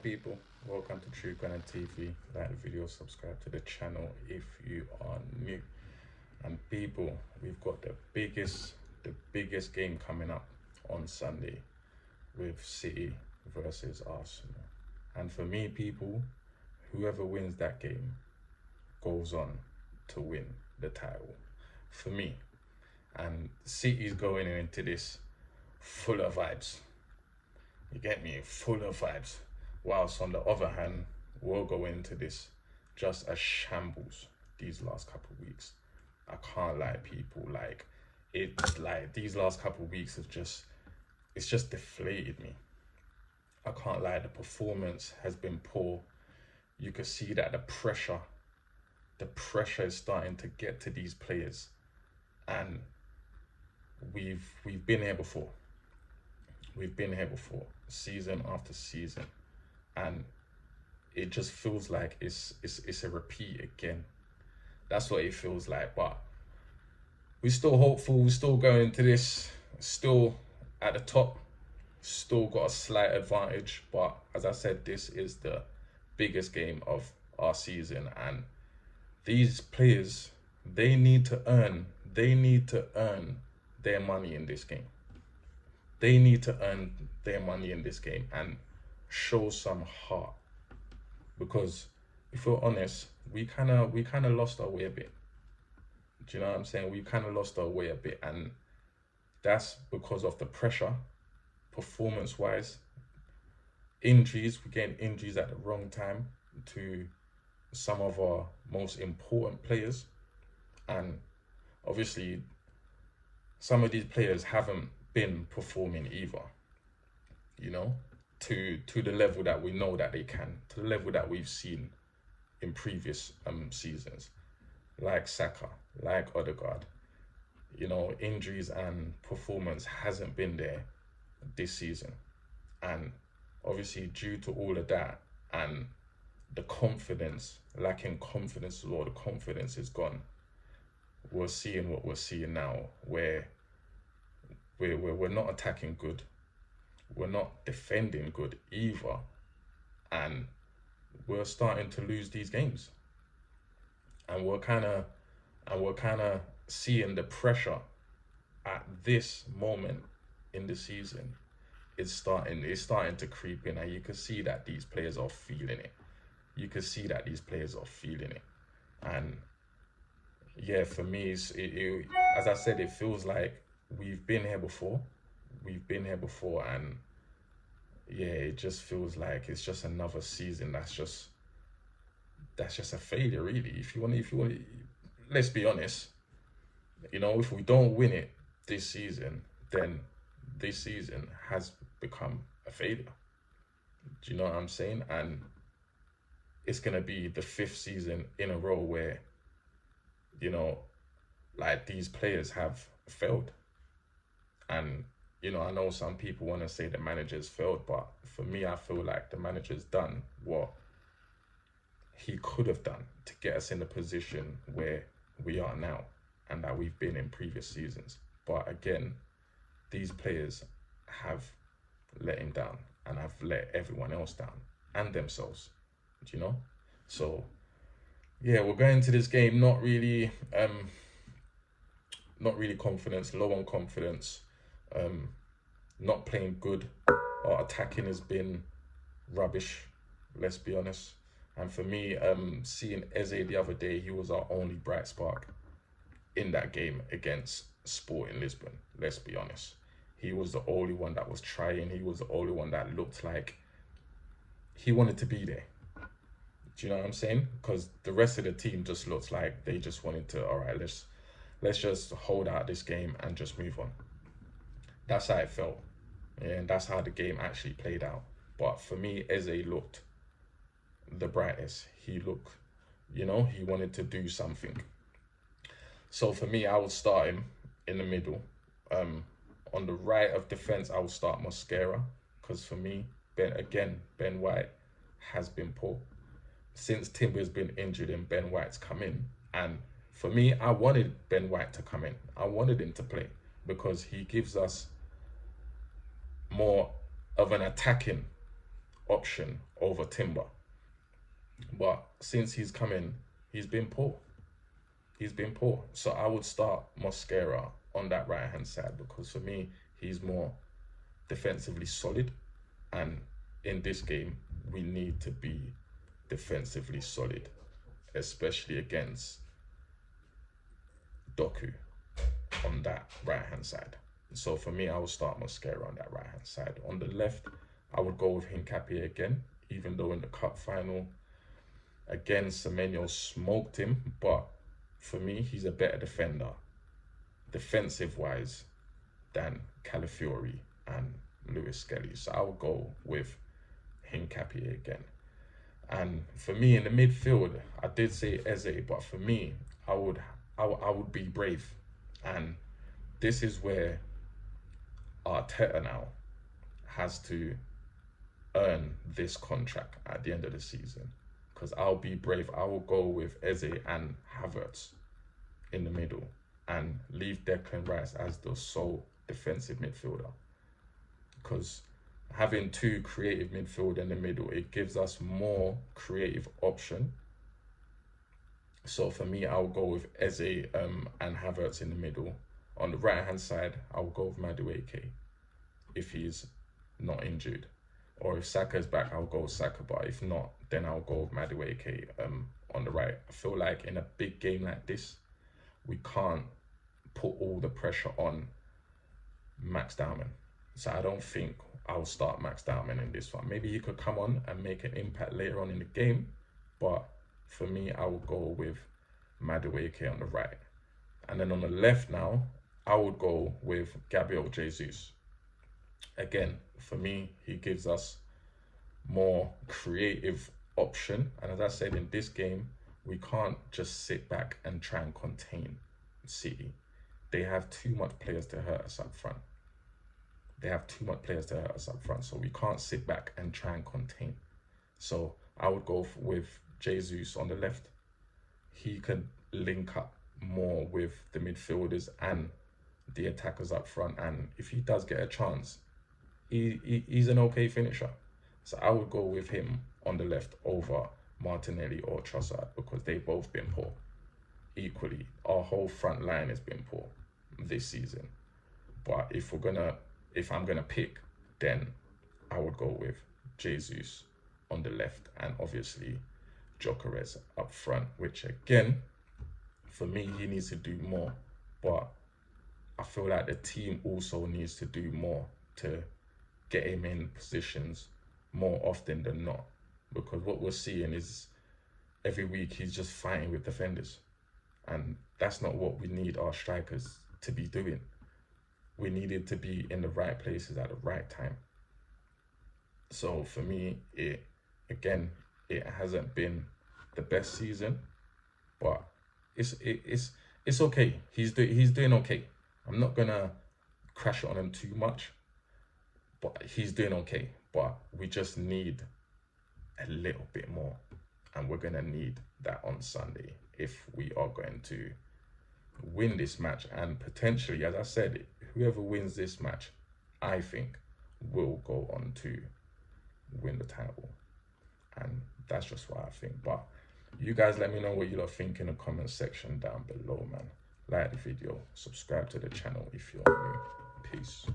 People, welcome to True Gunner TV. Like the video, subscribe to the channel if you are new. And people, we've got the biggest game coming up on Sunday with City versus Arsenal. And for me, people, whoever wins that game goes on to win the title. For me, and City's going into this full of vibes. You get me? Full of vibes. Whilst on the other hand, we'll go into this just a shambles these last couple of weeks. I can't lie, people. Like these last couple of weeks have it's just deflated me. I can't lie, the performance has been poor. You can see that the pressure is starting to get to these players. And we've been here before. We've been here before, season after season, and it just feels like it's a repeat again. That's what it feels like. But we're still hopeful. We're still going into this, still at the top, still got a slight advantage. But as I said, this is the biggest game of our season, and these players, they need to earn. They need to earn their money in this game. They need to earn their money in this game and show some heart. Because if we're honest, we kinda lost our way a bit. Do you know what I'm saying? We kinda lost our way a bit, and that's because of the pressure, performance wise, injuries. We getting injuries at the wrong time to some of our most important players. And obviously some of these players haven't been performing either, you know, to the level that we know that they can, to the level that we've seen in previous seasons, like Saka, like Odegaard. You know, injuries and performance hasn't been there this season. And obviously due to all of that and the confidence, lacking confidence, Lord, the confidence is gone. We're seeing what we're seeing now, where we're not attacking good, we're not defending good either, and we're starting to lose these games. And we're kind of seeing the pressure at this moment in the season. It's starting to creep in, and you can see that these players are feeling it. You can see that these players are feeling it. And yeah, for me, as I said, it feels like we've been here before. We've been here before, and yeah, it just feels like it's just another season that's just a failure, really. If you want, let's be honest. You know, if we don't win it this season, then this season has become a failure. Do you know what I'm saying? And it's gonna be the fifth season in a row where, you know, like these players have failed. And I know some people want to say the manager's failed, but for me, I feel like the manager's done what he could have done to get us in the position where we are now and that we've been in previous seasons. But again, these players have let him down and have let everyone else down and themselves, you know? So yeah, we're going to this game not really confidence, low on confidence, um, not playing good. Our attacking has been rubbish, let's be honest. And for me, seeing Eze the other day, he was our only bright spark in that game against Sporting Lisbon, let's be honest. He was the only one that was trying. He was the only one that looked like he wanted to be there. Do you know what I'm saying? Because the rest of the team just looks like they just wanted to, all right, let's just hold out this game and just move on. That's how it felt. Yeah, and that's how the game actually played out. But for me, Eze looked the brightest. He looked, he wanted to do something. So for me, I would start him in the middle. On the right of defense, I would start Mosquera, because for me, Ben White has been poor. Since Timber's been injured and Ben White's come in, and for me, I wanted Ben White to come in. I wanted him to play because he gives us more of an attacking option over Timber. But since he's come in, he's been poor. He's been poor. So I would start Mosquera on that right-hand side, because for me, he's more defensively solid. And in this game, we need to be defensively solid, especially against Doku on that right-hand side. So for me, I would start Mosquera on that right-hand side. On the left, I would go with Hincapié again, even though in the cup final, again, Semenyo smoked him. But for me, he's a better defender, defensive-wise, than Calafiori and Lewis Skelly. So I would go with Hincapié again. And for me, in the midfield, I did say Eze, but for me, I would be brave. And this is where Arteta now has to earn this contract at the end of the season. Because I'll be brave. I will go with Eze and Havertz in the middle and leave Declan Rice as the sole defensive midfielder. Because having two creative midfield in the middle, it gives us more creative option. So for me, I'll go with Eze and Havertz in the middle. On the right-hand side, I'll go with Madueke if he's not injured. Or if Saka's back, I'll go with Saka. But if not, then I'll go with Madueke on the right. I feel like in a big game like this, we can't put all the pressure on Max Dowman. So I don't think I'll start Max Dowman in this one. Maybe he could come on and make an impact later on in the game. But for me, I will go with Madueke on the right. And then on the left now, I would go with Gabriel Jesus. Again, for me, he gives us more creative option. And as I said, in this game, we can't just sit back and try and contain City. They have too much players to hurt us up front. So we can't sit back and try and contain. So I would go with Jesus on the left. He can link up more with the midfielders and the attackers up front. And if he does get a chance, he's an okay finisher. So I would go with him on the left over Martinelli or Trossard, because they've both been poor. Equally, our whole front line has been poor this season. But if I'm gonna pick, then I would go with Jesus on the left and obviously Gyökeres up front, which again, for me, he needs to do more. But I feel like the team also needs to do more to get him in positions more often than not. Because what we're seeing is every week he's just fighting with defenders. And that's not what we need our strikers to be doing. We needed to be in the right places at the right time. So for me, it hasn't been the best season, but it's okay. He's doing okay. I'm not gonna crash on him too much, but he's doing okay. But we just need a little bit more, and we're gonna need that on Sunday if we are going to win this match. And potentially, as I said, whoever wins this match, I think, will go on to win the title. And that's just what I think. But you guys let me know what you lot think in the comment section down below, man. Like the video, subscribe to the channel if you're new. Peace.